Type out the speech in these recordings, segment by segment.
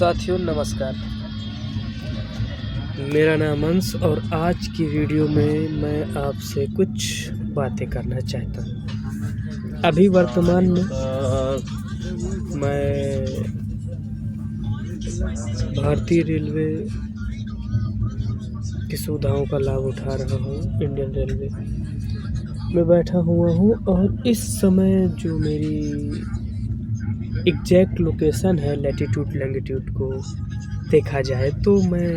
साथियों नमस्कार। मेरा नाम अंश और आज की वीडियो में मैं आपसे कुछ बातें करना चाहता हूँ। अभी वर्तमान में मैं भारतीय रेलवे की सुविधाओं का लाभ उठा रहा हूँ। इंडियन रेलवे में बैठा हुआ हूँ और इस समय जो मेरी एग्जैक्ट लोकेशन है लैटिट्यूड लैंगिट्यूड को देखा जाए तो मैं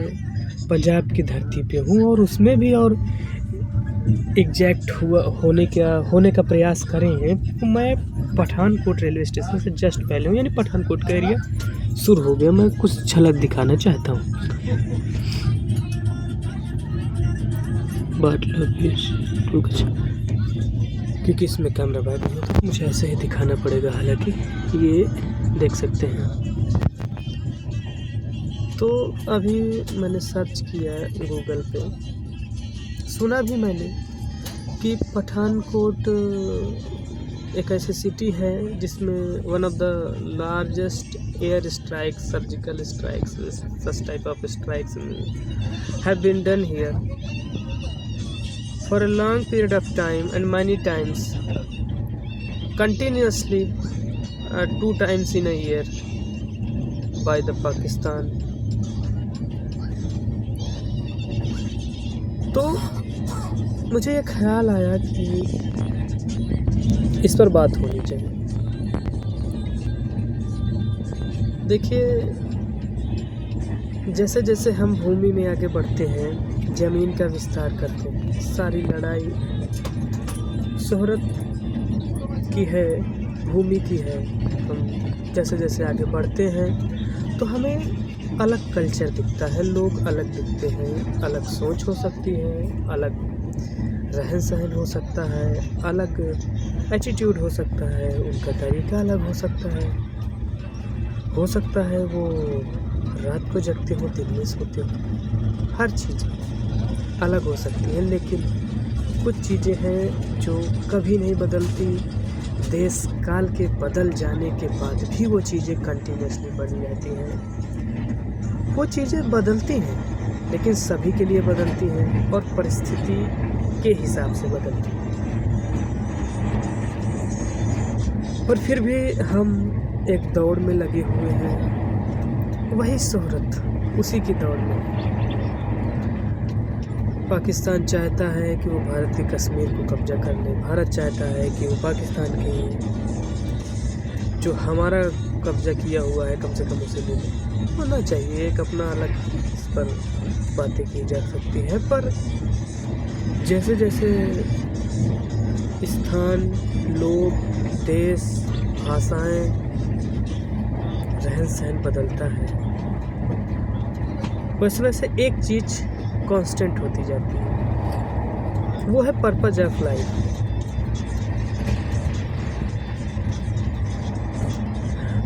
पंजाब की धरती पे हूँ और उसमें भी और एग्जैक्ट होने का प्रयास करें तो मैं पठानकोट रेलवे स्टेशन से जस्ट पहले हूँ, यानी पठानकोट का एरिया शुरू हो गया। मैं कुछ झलक दिखाना चाहता हूँ। बात लो प्लीज, क्योंकि इसमें कैमरा बैक नहीं है तो मुझे ऐसे ही दिखाना पड़ेगा। हालांकि ये देख सकते हैं। तो अभी मैंने सर्च किया गूगल पे, सुना भी मैंने कि पठानकोट एक ऐसी सिटी है जिसमें one of the largest air strikes, surgical strikes, such type of strikes have been done here for a long period of time and many times continuously 2 times in a year by the Pakistan। तो मुझे ये ख्याल आया कि इस पर बात होनी चाहिए। देखिए, जैसे जैसे हम भूमि में आगे बढ़ते हैं, ज़मीन का विस्तार करते हैं, सारी लड़ाई शोहरत की है, भूमि की है। हम जैसे जैसे आगे बढ़ते हैं तो हमें अलग कल्चर दिखता है, लोग अलग दिखते हैं, अलग सोच हो सकती है, अलग रहन सहन हो सकता है, अलग एटीट्यूड हो सकता है, उनका तरीका अलग हो सकता है वो रात को जगते हो, दिन में सोते हो, हर चीज़ अलग हो सकती है। लेकिन कुछ चीज़ें हैं जो कभी नहीं बदलती। देश काल के बदल जाने के बाद भी वो चीज़ें कंटिन्यूसली बनी रहती हैं। वो चीज़ें बदलती हैं लेकिन सभी के लिए बदलती हैं और परिस्थिति के हिसाब से बदलती हैं। पर फिर भी हम एक दौड़ में लगे हुए हैं, वही शोहरत, उसी की दौड़ में। पाकिस्तान चाहता है कि वो भारत के कश्मीर को कब्जा कर ले, भारत चाहता है कि वो पाकिस्तान के जो हमारा कब्जा किया हुआ है कम से कम उसे ले ले। होना चाहिए एक अपना अलग, इस पर बातें की जा सकती है। पर जैसे जैसे स्थान, लोग, देश, भाषाएं, रहन सहन बदलता है, वैसे वैसे एक चीज़ कांस्टेंट होती जाती है, वो है पर्पस ऑफ लाइफ।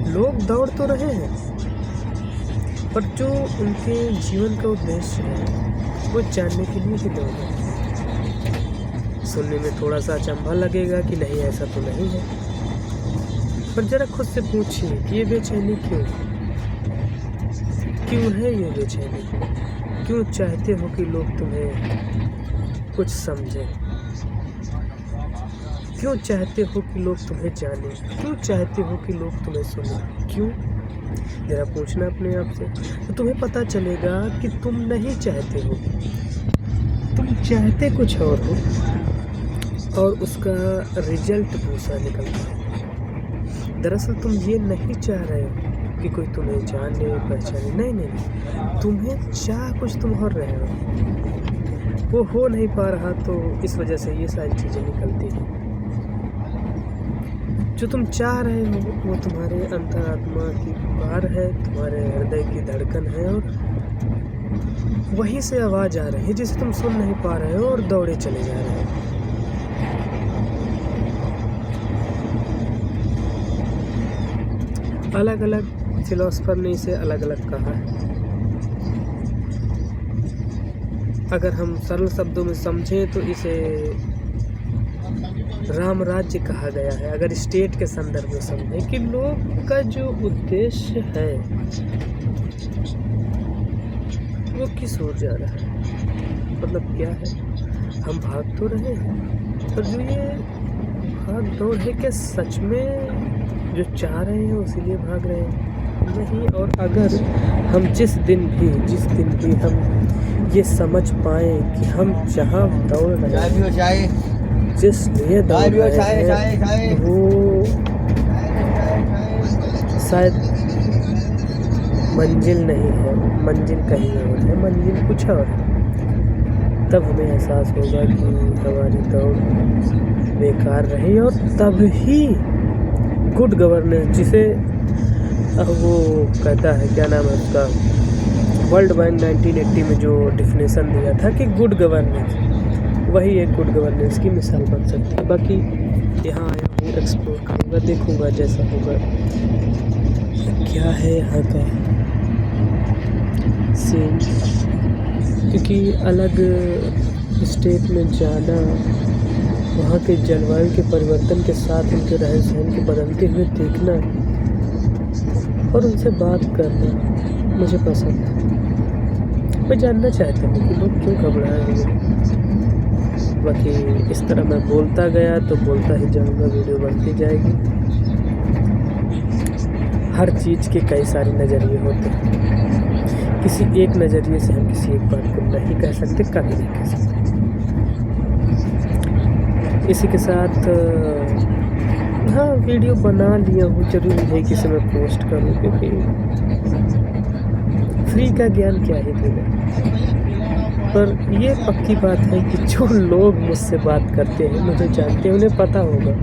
लोग दौड़ तो रहे हैं पर जो उनके जीवन का उद्देश्य है वो जानने के लिए ही दौड़ रहे हैं। सुनने में थोड़ा सा अचंभा लगेगा कि नहीं ऐसा तो नहीं है, पर जरा खुद से पूछिए कि ये बेचैनी क्यों है? ये बेचैनी क्यों चाहते हो कि लोग तुम्हें कुछ समझें? क्यों चाहते हो कि लोग तुम्हें जानें? क्यों चाहते हो कि लोग तुम्हें सुनें? क्यों? जरा पूछना अपने आप से, तो तुम्हें पता चलेगा कि तुम नहीं चाहते हो, तुम चाहते कुछ और हो और उसका रिजल्ट दूसरा निकलता है। दरअसल तुम ये नहीं चाह रहे हो कि कोई तुम्हें जाने पहचाने, नहीं, तुम्हें चाह कुछ तुम और रहे हो, वो हो नहीं पा रहा, तो इस वजह से ये सारी चीज़ें निकलती हैं। जो तुम चाह रहे हो वो तुम्हारे अंतरात्मा की पुकार है, तुम्हारे हृदय की धड़कन है और वहीं से आवाज़ आ रही है जिसे तुम सुन नहीं पा रहे हो और दौड़े चले जा रहे हो। अलग अलग फिलोसफर ने इसे अलग अलग कहा है। अगर हम सरल शब्दों में समझें तो इसे राम राज्य कहा गया है। अगर स्टेट के संदर्भ में समझें कि लोग का जो उद्देश्य है वो किस ओर जा रहा है, मतलब क्या है। हम भाग तो रहे हैं, पर जो ये भाग दौड़ है क्या सच में जो चाह रहे हैं इसीलिए भाग रहे हैं? नहीं। और अगर हम जिस दिन भी हम ये समझ पाए कि हम जहाँ दौड़ रहे हैं, जिस लिए दौड़ रहे हैं वो शायद मंजिल नहीं है, मंजिल कहीं और है, मंजिल कुछ और है, तब हमें एहसास होगा कि हमारी दौड़ बेकार रही। और तब ही गुड गवर्नेंस, जिसे वो कहता है, क्या नाम है उसका, वर्ल्ड बैंक 1980 में जो डिफिनेशन दिया था कि गुड गवर्नेंस, वही एक गुड गवर्नेंस की मिसाल बन सकती है। बाकी यहाँ आया हूँ, एक्सप्लोर करूँगा, देखूँगा जैसा होगा क्या है यहाँ का सीन, क्योंकि अलग स्टेट में जाना, वहाँ के जलवायु के परिवर्तन के साथ उनके रहन सहन के बदलते हुए देखना और उनसे बात करना मुझे पसंद है। मैं जानना चाहता हूँ कि लोग क्यों घबराए हुए। बाकी इस तरह मैं बोलता गया तो बोलता ही जाऊँगा, वीडियो बनती जाएगी। हर चीज़ के कई सारे नज़रिए होते हैं, किसी एक नज़रिए से हम किसी एक बात को नहीं कह सकते, कभी नहीं कह सकते। इसी के साथ हाँ, वीडियो बना लिया हूँ, जरूरी है कि इसे मैं पोस्ट करूँ, क्योंकि फ्री का ज्ञान क्या ही देना। पर ये पक्की बात है कि जो लोग मुझसे बात करते हैं, मुझे जानते हैं, उन्हें पता होगा,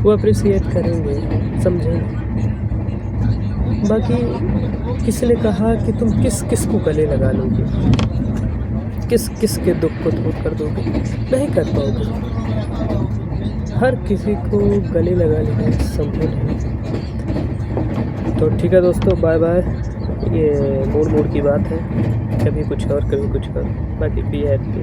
वो अप्रिशिएट करेंगे, समझेंगे। बाकी किसी ने कहा कि तुम किस किस को गले लगा लोगे, किस किस के दुख को दूर कर दोगे, नहीं कर पाओगे। हर किसी को गले लगा लेना संभव नहीं। तो ठीक है दोस्तों, बाय बाय। ये मोड़ की बात है, कभी कुछ और कभी कुछ और। बाकी बी हैप्पी।